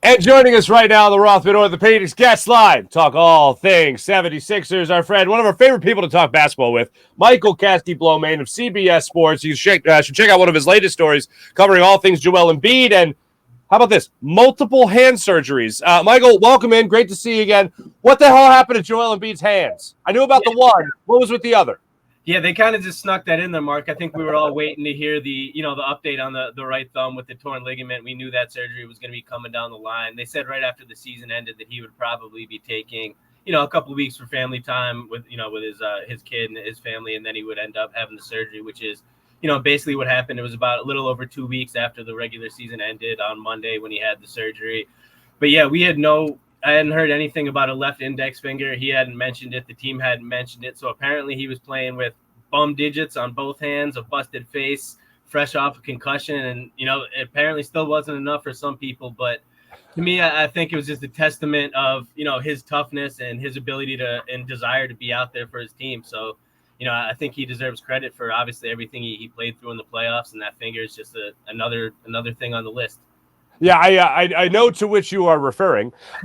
And joining us right now on the Rothman Orthopaedics guest line, talk all things 76ers, our friend, one of our favorite people to talk basketball with, Michael Caskey-Blomain of CBS Sports. You should check out one of his latest stories covering all things Joel Embiid and, how about this, multiple hand surgeries. Michael, welcome in. Great to see you again. What the hell happened to Joel Embiid's hands? I knew about the one. What was with the other? Yeah, they kind of just snuck that in there, Mark. I think we were all waiting to hear the update on the right thumb with the torn ligament. We knew that surgery was going to be coming down the line. They said right after the season ended that he would probably be taking, a couple of weeks for family time with his kid and his family, and then he would end up having the surgery, which is, basically what happened. It was about a little over 2 weeks after the regular season ended on Monday when he had the surgery. But yeah, I hadn't heard anything about a left index finger. He hadn't mentioned it. The team hadn't mentioned it. So apparently he was playing with bum digits on both hands, a busted face, fresh off a concussion. And, it apparently still wasn't enough for some people. But to me, I think it was just a testament of, his toughness and his ability and desire to be out there for his team. So, I think he deserves credit for obviously everything he played through in the playoffs. And that finger is just another thing on the list. Yeah, I know to which you are here's my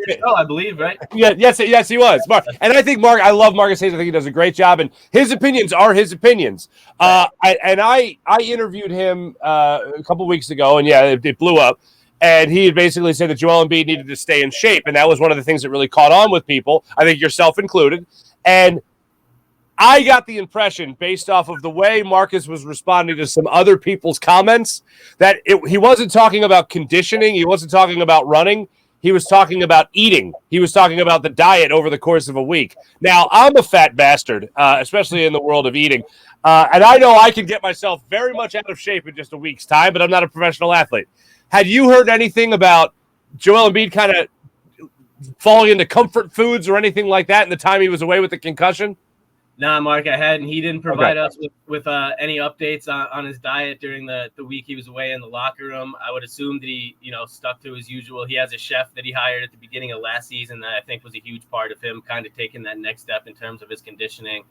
show, I believe, right? Yeah, yes, he was. Mark. And I think I love Marcus Hayes. I think he does a great job, and his opinions are his opinions. I interviewed him a couple weeks ago, and yeah, it blew up. And he had basically said that Joel Embiid needed to stay in shape, and that was one of the things that really caught on with people. I think yourself included, and I got the impression, based off of the way Marcus was responding to some other people's comments, that he wasn't talking about conditioning. He wasn't talking about running. He was talking about eating. He was talking about the diet over the course of a week. Now, I'm a fat bastard, especially in the world of eating. And I know I can get myself very much out of shape in just a week's time, but I'm not a professional athlete. Had you heard anything about Joel Embiid kind of falling into comfort foods or anything like that in the time he was away with the concussion? Nah, Mark, I hadn't. He didn't provide us with any updates on his diet during the week he was away in the locker room. I would assume that he, stuck to his usual. He has a chef that he hired at the beginning of last season that I think was a huge part of him kind of taking that next step in terms of his conditioning.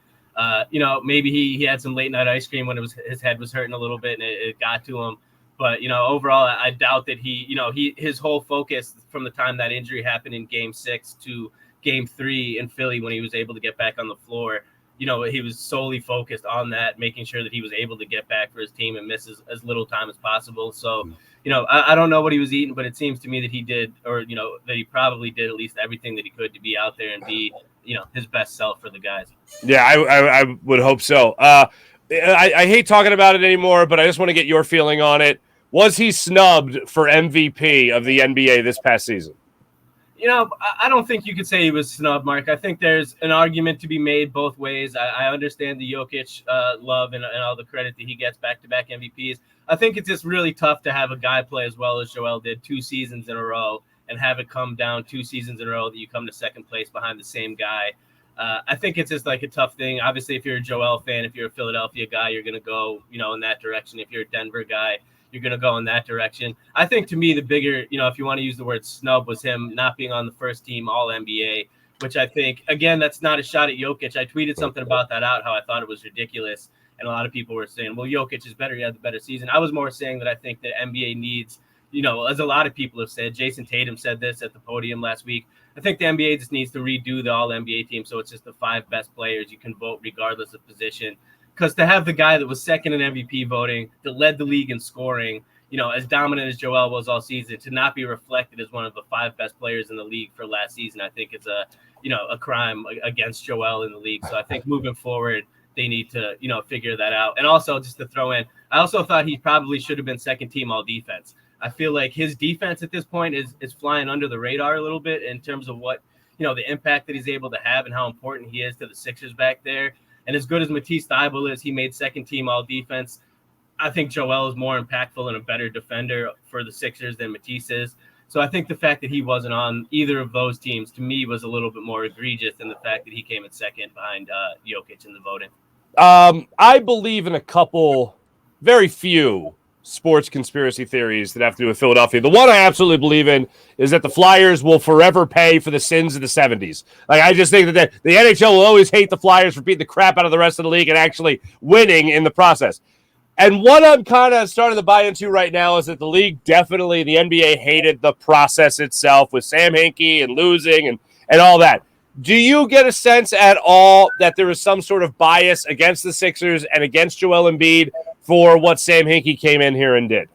Maybe he had some late night ice cream when his head was hurting a little bit and it got to him. But, overall, I doubt that his whole focus from the time that injury happened in Game 6 to Game 3 in Philly when he was able to get back on the floor, he was solely focused on that, making sure that he was able to get back for his team and miss as little time as possible. So, I don't know what he was eating, but it seems to me that he did, or, that he probably did at least everything that he could to be out there and be, his best self for the guys. Yeah, I would hope so. I hate talking about it anymore, but I just want to get your feeling on it. Was he snubbed for MVP of the NBA this past season? I don't think you could say he was snubbed, Mark. I think there's an argument to be made both ways. I understand the Jokic love and all the credit that he gets back-to-back MVPs. I think it's just really tough to have a guy play as well as Joel did 2 seasons in a row and have it come down 2 seasons in a row that you come to second place behind the same guy. I think it's just like a tough thing. Obviously, if you're a Joel fan, if you're a Philadelphia guy, you're going to go, in that direction. If you're a Denver guy, you're going to go in that direction. I think to me, the bigger, if you want to use the word snub, was him not being on the first team All-NBA, which I think, again, that's not a shot at Jokic. I tweeted something about that out, how I thought it was ridiculous. And a lot of people were saying, well, Jokic is better. He had the better season. I was more saying that I think that NBA needs, as a lot of people have said, Jason Tatum said this at the podium last week. I think the NBA just needs to redo the All-NBA team. So it's just the 5 best players. You can vote regardless of position. Because to have the guy that was second in MVP voting, that led the league in scoring, as dominant as Joel was all season, to not be reflected as one of the 5 best players in the league for last season, I think it's a crime against Joel in the league. So I think moving forward, they need to, figure that out. And also, just to throw in, I also thought he probably should have been second team all defense. I feel like his defense at this point is flying under the radar a little bit in terms of what, the impact that he's able to have and how important he is to the Sixers back there. And as good as Matisse Thybulle is, he made second team all defense. I think Joel is more impactful and a better defender for the Sixers than Matisse is. So I think the fact that he wasn't on either of those teams, to me, was a little bit more egregious than the fact that he came in second behind Jokic in the voting. I believe in a couple, very few sports conspiracy theories that have to do with Philadelphia. The one I absolutely believe in is that the Flyers will forever pay for the sins of the 70s. Like, I just think that the NHL will always hate the Flyers for beating the crap out of the rest of the league and actually winning in the process. And what I'm kind of starting to buy into right now is that the league definitely, the NBA hated the process itself with Sam Hinkie and losing and all that. Do you get a sense at all that there is some sort of bias against the Sixers and against Joel Embiid for what Sam Hinkie came in here and did?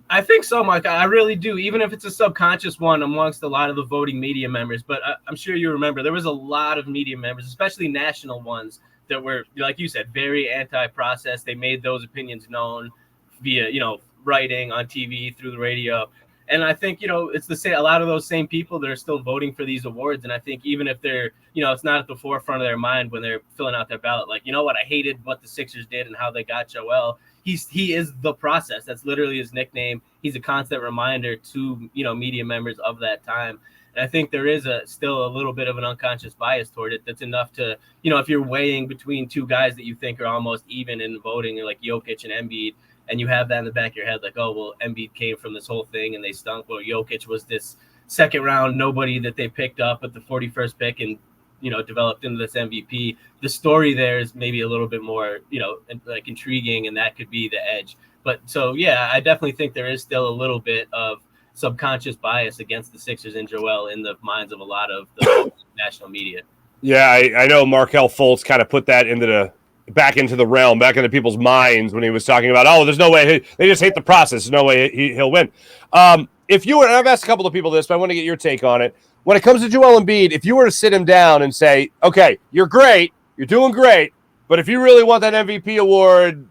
I think so, Mike. I really do, even if it's a subconscious one amongst a lot of the voting media members. But I'm sure you remember there was a lot of media members, especially national ones, that were, like you said, very anti-process. They made those opinions known via, writing on TV, through the radio. And I think, it's the same, a lot of those same people that are still voting for these awards. And I think even if they're, it's not at the forefront of their mind when they're filling out their ballot, like, you know what, I hated what the Sixers did and how they got Joel. He is the process. That's literally his nickname. He's a constant reminder to, media members of that time. And I think there is still a little bit of an unconscious bias toward it. That's enough to, if you're weighing between two guys that you think are almost even in voting, like Jokic and Embiid, and you have that in the back of your head, like, oh, well, Embiid came from this whole thing and they stunk. Well, Jokic was this second round nobody that they picked up at the 41st pick and, developed into this MVP. The story there is maybe a little bit more, like intriguing, and that could be the edge. But so, yeah, I definitely think there is still a little bit of subconscious bias against the Sixers and Joel in the minds of a lot of the national media. Yeah, I know Markelle Fultz kind of put that back into the realm, back into people's minds when he was talking about, oh, there's no way, they just hate the process. There's no way he'll win. If you were, and I've asked a couple of people this, but I want to get your take on it. When it comes to Joel Embiid, if you were to sit him down and say, okay, you're great, you're doing great, but if you really want that MVP award,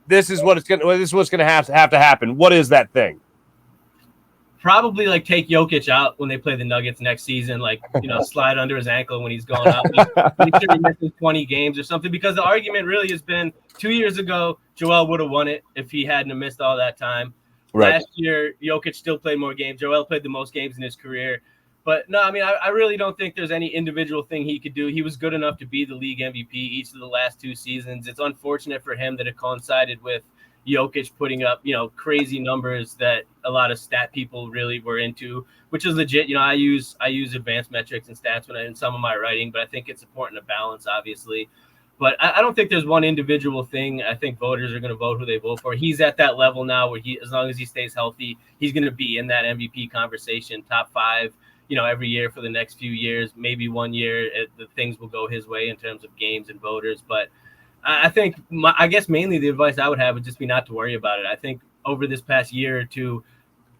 this is what's going to have to happen. What is that thing? Probably like take Jokic out when they play the Nuggets next season, like, slide under his ankle when he's going out. Make sure he misses 20 games or something, because the argument really has been 2 years ago, Joel would have won it if he hadn't missed all that time. Right. Last year, Jokic still played more games. Joel played the most games in his career. But no, I mean, I really don't think there's any individual thing he could do. He was good enough to be the league MVP each of the last 2 seasons. It's unfortunate for him that it coincided with Jokic putting up, crazy numbers that a lot of stat people really were into, which is legit. I use advanced metrics and stats in some of my writing, but I think it's important to balance, obviously. But I don't think there's one individual thing. I think voters are going to vote who they vote for. He's at that level now where as long as he stays healthy, he's going to be in that MVP conversation, top 5, every year for the next few years. Maybe one year the things will go his way in terms of games and voters. But I think, I guess mainly the advice I would have would just be not to worry about it. I think over this past year or two,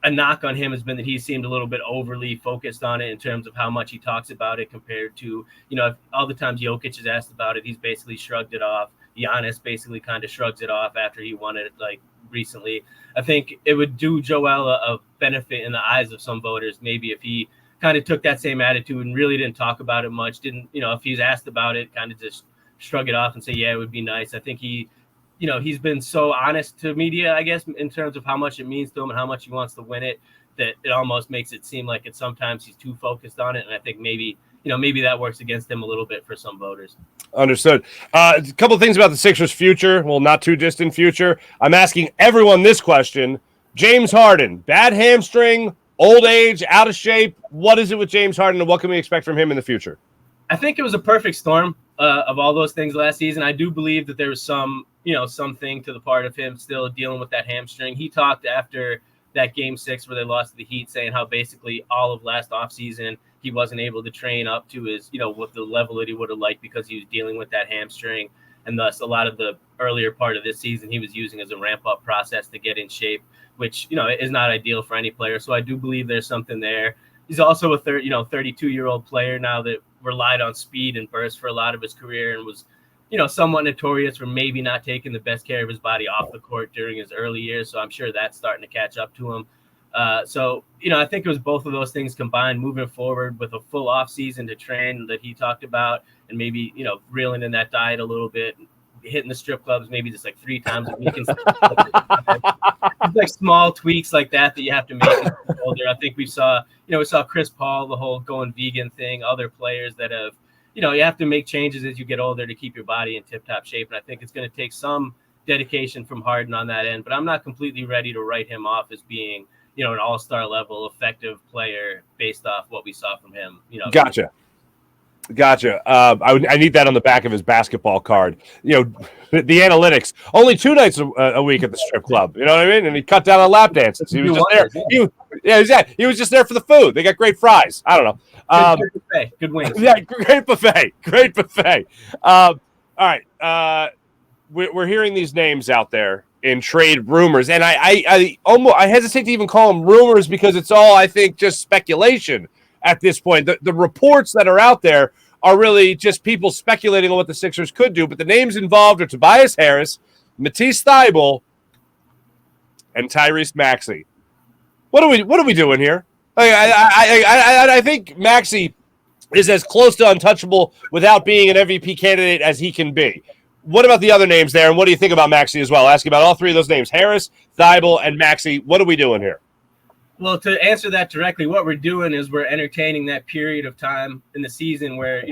a knock on him has been that he seemed a little bit overly focused on it in terms of how much he talks about it compared to, all the times Jokic is asked about it, he's basically shrugged it off. Giannis basically kind of shrugs it off after he won it, like, recently. I think it would do Joel a benefit in the eyes of some voters, maybe if he kind of took that same attitude and really didn't talk about it much, if he's asked about it, kind of just shrug it off and say, yeah, it would be nice. I think he's been so honest to media, I guess, in terms of how much it means to him and how much he wants to win it, that it almost makes it seem like sometimes he's too focused on it. And I think maybe that works against him a little bit for some voters. Understood. A couple of things about the Sixers' future. Well, not too distant future. I'm asking everyone this question. James Harden, bad hamstring, old age, out of shape. What is it with James Harden, and what can we expect from him in the future? I think it was a perfect storm of all those things last season. I do believe that there was something to the part of him still dealing with that hamstring. He talked after that game 6 where they lost to the Heat, saying how basically all of last offseason he wasn't able to train up to his, with the level that he would have liked because he was dealing with that hamstring. And thus a lot of the earlier part of this season he was using as a ramp up process to get in shape, which, is not ideal for any player. So I do believe there's something there. He's also a 32-year-old player now that relied on speed and burst for a lot of his career and was, somewhat notorious for maybe not taking the best care of his body off the court during his early years. So I'm sure that's starting to catch up to him. So I think it was both of those things combined, moving forward with a full off season to train that he talked about, and maybe, reeling in that diet a little bit, hitting the strip clubs, maybe just like 3 times a week. And it's like small tweaks like that you have to make as you get older. I think we saw Chris Paul, the whole going vegan thing, other players that have, you have to make changes as you get older to keep your body in tip-top shape. And I think it's going to take some dedication from Harden on that end, but I'm not completely ready to write him off as being, an all-star level effective player based off what we saw from him. Gotcha. Gotcha. I need that on the back of his basketball card. The analytics. Only 2 nights a week at the strip club. You know what I mean? And he cut down on lap dances. He was just there. He was just there for the food. They got great fries. I don't know. Good buffet. Good wings. Yeah, great buffet. Great buffet. All right. We're hearing these names out there in trade rumors, and I hesitate to even call them rumors because it's all, I think, just speculation at this point. The reports that are out there are really just people speculating on what the Sixers could do, but the names involved are Tobias Harris, Matisse Thybulle, and Tyrese Maxey. What are we doing here? I think Maxey is as close to untouchable without being an MVP candidate as he can be. What about the other names there, and what do you think about Maxey as well? Ask about all 3 of those names, Harris, Thybulle, and Maxey. What are we doing here? Well, to answer that directly, what we're doing is we're entertaining that period of time in the season where,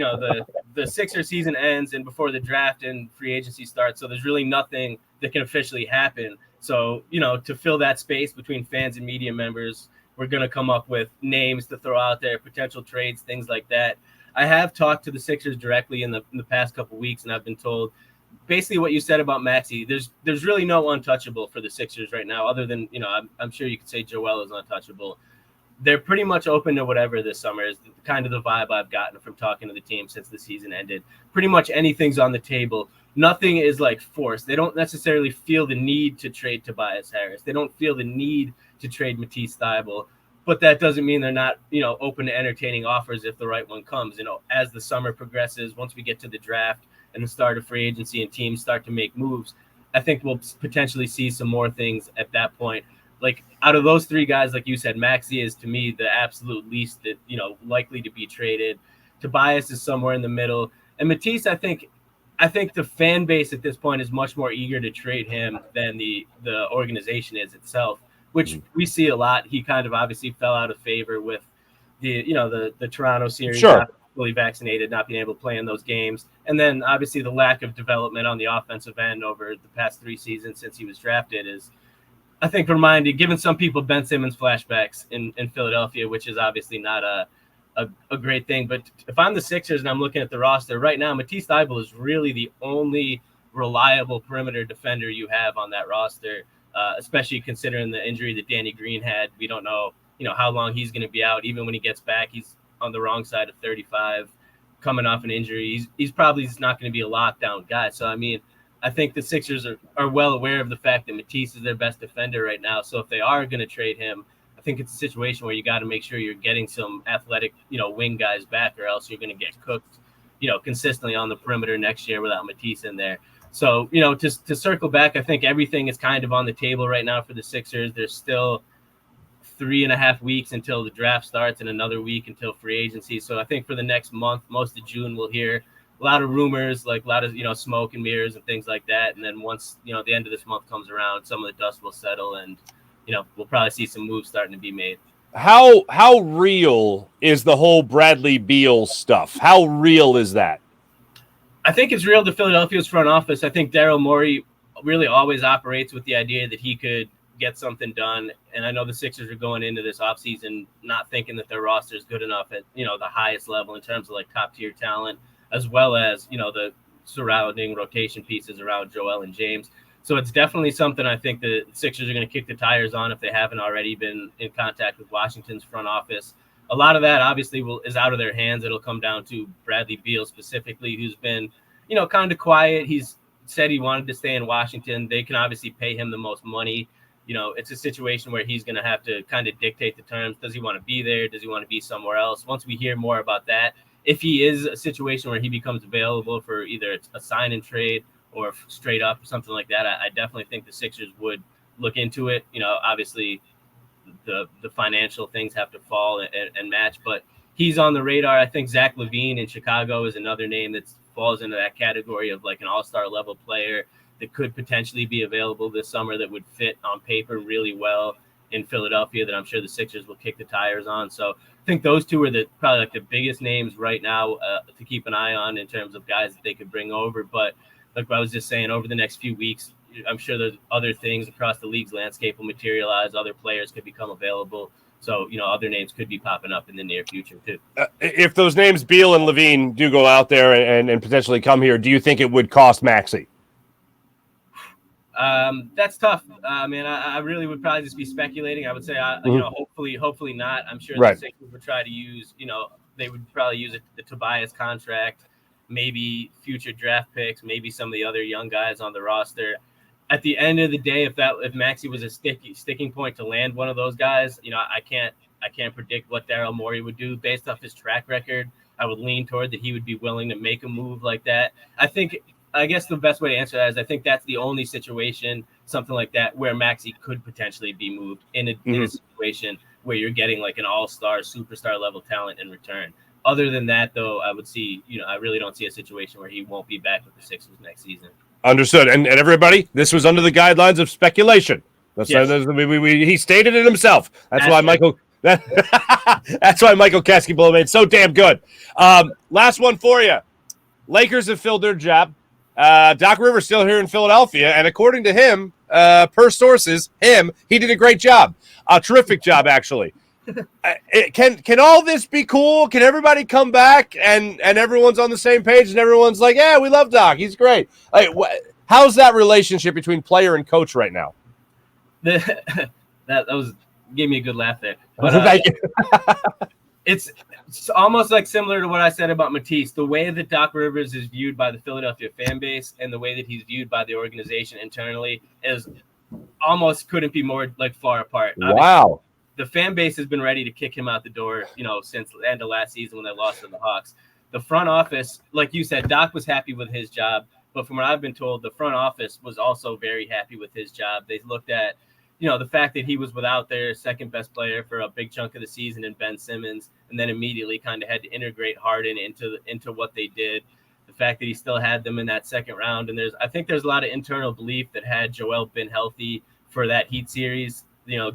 the Sixers season ends and before the draft and free agency starts. So there's really nothing that can officially happen. So, to fill that space between fans and media members, we're going to come up with names to throw out there, potential trades, things like that. I have talked to the Sixers directly in the past couple of weeks, and I've been told basically what you said about Maxey. There's really no untouchable for the Sixers right now, other than, I'm sure you could say Joel is untouchable. They're pretty much open to whatever this summer is kind of the vibe I've gotten from talking to the team since the season ended. Pretty much anything's on the table. Nothing is like forced. They don't necessarily feel the need to trade Tobias Harris. They don't feel the need to trade Matisse Thybulle, but that doesn't mean they're not, open to entertaining offers if the right one comes. As the summer progresses, once we get to the draft and the start of free agency and teams start to make moves, I think we'll potentially see some more things at that point. Like, out of those 3 guys, like you said, Maxey is to me the absolute least that, likely to be traded. Tobias is somewhere in the middle. And Matisse, I think the fan base at this point is much more eager to trade him than the organization is itself, which we see a lot. He kind of obviously fell out of favor with the Toronto series. Sure. Not fully vaccinated, not being able to play in those games. And then obviously the lack of development on the offensive end over the past 3 seasons since he was drafted is, I think, giving some people Ben Simmons flashbacks in Philadelphia, which is obviously not a great thing. But if I'm the Sixers and I'm looking at the roster right now, Matisse Thybulle is really the only reliable perimeter defender you have on that roster, especially considering the injury that Danny Green had. We don't know, how long he's going to be out. Even when he gets back, he's on the wrong side of 35, coming off an injury. He's probably not going to be a lockdown guy. So, I think the Sixers are well aware of the fact that Matisse is their best defender right now. So if they are going to trade him, I think it's a situation where you got to make sure you're getting some athletic, wing guys back, or else you're going to get cooked, consistently on the perimeter next year without Matisse in there. So, to circle back, I think everything is kind of on the table right now for the Sixers. There's still 3.5 weeks until the draft starts and another week until free agency. So I think for the next month, most of June, we'll hear a lot of rumors, like a lot of, smoke and mirrors and things like that. And then once, the end of this month comes around, some of the dust will settle and, we'll probably see some moves starting to be made. How real is the whole Bradley Beal stuff? How real is that? I think it's real to Philadelphia's front office. I think Daryl Morey really always operates with the idea that he could get something done. And I know the Sixers are going into this offseason not thinking that their roster is good enough at, the highest level in terms of like top tier talent, as well as, the surrounding rotation pieces around Joel and James. So it's definitely something I think the Sixers are going to kick the tires on if they haven't already been in contact with Washington's front office. A lot of that obviously is out of their hands. It'll come down to Bradley Beal specifically, who's been, kind of quiet. He's said he wanted to stay in Washington. They can obviously pay him the most money. It's a situation where he's going to have to kind of dictate the terms. Does he want to be there? Does he want to be somewhere else? Once we hear more about that, if he is a situation where he becomes available for either a sign and trade or straight up, something like that, I definitely think the Sixers would look into it. Obviously the financial things have to fall and match, but he's on the radar. I think Zach LaVine in Chicago is another name that falls into that category of like an all-star level player that could potentially be available this summer that would fit on paper really well in Philadelphia that I'm sure the Sixers will kick the tires on. So I think those two are probably like the biggest names right now to keep an eye on in terms of guys that they could bring over. But like I was just saying, over the next few weeks, I'm sure there's other things across the league's landscape will materialize. Other players could become available. So, other names could be popping up in the near future too. If those names Beal and Levine do go out there and potentially come here, do you think it would cost Maxey? That's tough. I really would probably just be speculating. I would say, hopefully not. I'm sure Right. the Sixers would try to use, they would probably use the Tobias contract, maybe future draft picks, maybe some of the other young guys on the roster. At the end of the day, if Maxey was a sticking point to land one of those guys, I can't predict what Daryl Morey would do based off his track record. I would lean toward that he would be willing to make a move like that. I guess the best way to answer that is I think that's the only situation, something like that, where Maxey could potentially be moved in a situation where you're getting like an all-star, superstar level talent in return. Other than that, though, I really don't see a situation where he won't be back with the Sixers next season. Understood. And everybody, this was under the guidelines of speculation. He stated it himself. That's why Michael Kaskey made so damn good. Last one for you. Lakers have filled their job. Doc Rivers still here in Philadelphia, and according to him, per sources, he did a great job. A terrific job, actually. Can all this be cool? Can everybody come back and everyone's on the same page and everyone's like, yeah, we love Doc. He's great. Like, how's that relationship between player and coach right now? That gave me a good laugh there. But, Thank you. It's almost like similar to what I said about Matisse. The way that Doc Rivers is viewed by the Philadelphia fan base and the way that he's viewed by the organization internally is almost couldn't be more like far apart. Wow. The fan base has been ready to kick him out the door, since the end of last season when they lost to the Hawks. The front office, like you said, Doc was happy with his job. But from what I've been told, the front office was also very happy with his job. They looked at, the fact that he was without their second best player for a big chunk of the season in Ben Simmons, and then immediately kind of had to integrate Harden into what they did. The fact that he still had them in that second round. And I think there's a lot of internal belief that had Joel been healthy for that Heat series,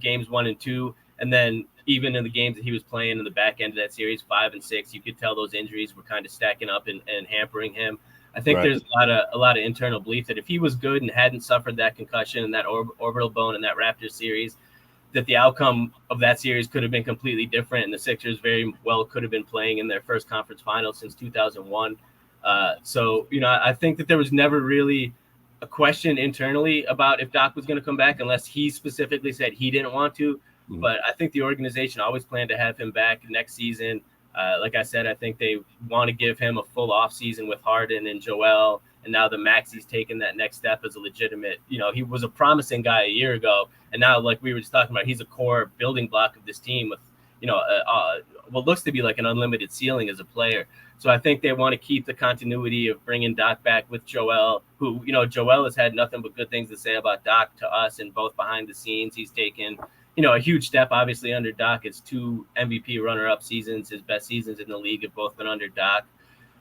games 1 and 2. And then even in the games that he was playing in the back end of that series, 5 and 6, you could tell those injuries were kind of stacking up and hampering him. I think there's a lot of internal belief that if he was good and hadn't suffered that concussion and that orbital bone in that Raptors series, that the outcome of that series could have been completely different. And the Sixers very well could have been playing in their first conference final since 2001. I think that there was never really a question internally about if Doc was going to come back unless he specifically said he didn't want to. But I think the organization always planned to have him back next season. Like I said, I think they want to give him a full offseason with Harden and Joel. And now the Maxey's taken that next step as a legitimate, he was a promising guy a year ago. And now, like we were just talking about, he's a core building block of this team with, what looks to be like an unlimited ceiling as a player. So I think they want to keep the continuity of bringing Doc back with Joel, who, Joel has had nothing but good things to say about Doc to us, and both behind the scenes. He's taken a huge step, obviously, under Doc. It's 2 MVP runner-up seasons. His best seasons in the league have both been under Doc.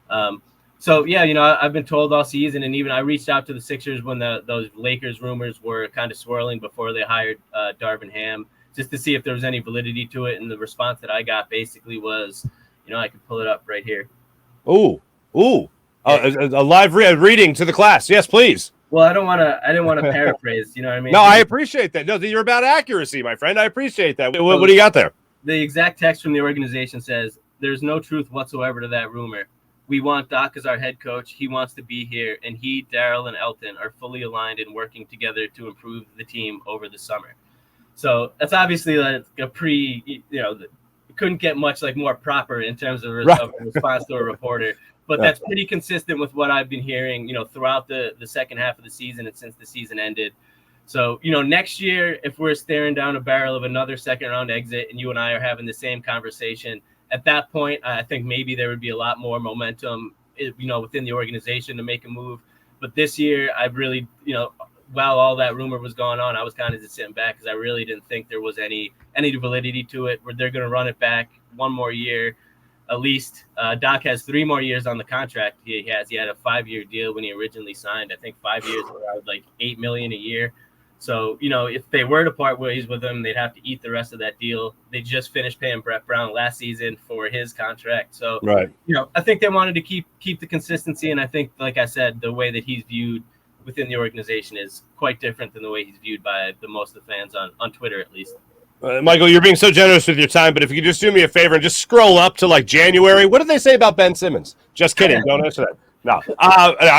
I've been told all season, and even I reached out to the Sixers when those Lakers rumors were kind of swirling before they hired Darvin Ham, just to see if there was any validity to it. And the response that I got basically was, I could pull it up right here. Ooh. A live reading to the class. Yes, please. Well, I didn't want to paraphrase, you know what I mean? No, I appreciate that. No, you're about accuracy, my friend. I appreciate that. What do you got there? The exact text from the organization says, "There's no truth whatsoever to that rumor. We want Doc as our head coach. He wants to be here, and he, Daryl, and Elton are fully aligned and working together to improve the team over the summer." So that's obviously like a couldn't get much like more proper in terms of a response to a reporter. But that's pretty consistent with what I've been hearing, throughout the second half of the season and since the season ended. So, next year, if we're staring down a barrel of another second-round exit and you and I are having the same conversation, at that point, I think maybe there would be a lot more momentum, within the organization to make a move. But this year, I've really, while all that rumor was going on, I was kind of just sitting back because I really didn't think there was any validity to it, where they're going to run it back one more year. At least Doc has 3 more years on the contract. He had a 5-year deal when he originally signed. I think 5 years around like $8 million a year. So, if they were to part ways with him, they'd have to eat the rest of that deal. They just finished paying Brett Brown last season for his contract. So, I think they wanted to keep the consistency. And I think, like I said, the way that he's viewed within the organization is quite different than the way he's viewed by the most of the fans on Twitter, at least. Michael, you're being so generous with your time, but if you could just do me a favor and just scroll up to like January. What did they say about Ben Simmons? Just kidding. Don't answer that. No.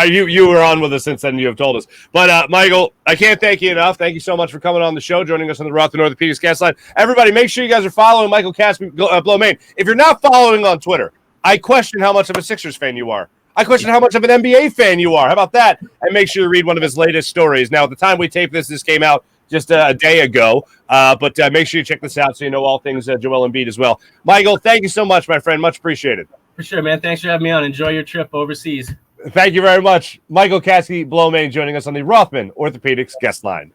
You were on with us since then. You have told us. But, Michael, I can't thank you enough. Thank you so much for coming on the show, joining us on the Rothman Orthopaedics guest line. Everybody, make sure you guys are following Michael Blomain. If you're not following on Twitter, I question how much of a Sixers fan you are. I question how much of an NBA fan you are. How about that? And make sure you read one of his latest stories. Now, at the time we tape this came out just a day ago. But make sure you check this out so you know all things Joel Embiid as well. Michael, thank you so much, my friend. Much appreciated. For sure, man. Thanks for having me on. Enjoy your trip overseas. Thank you very much. Michael Blomain joining us on the Rothman Orthopaedics guest line.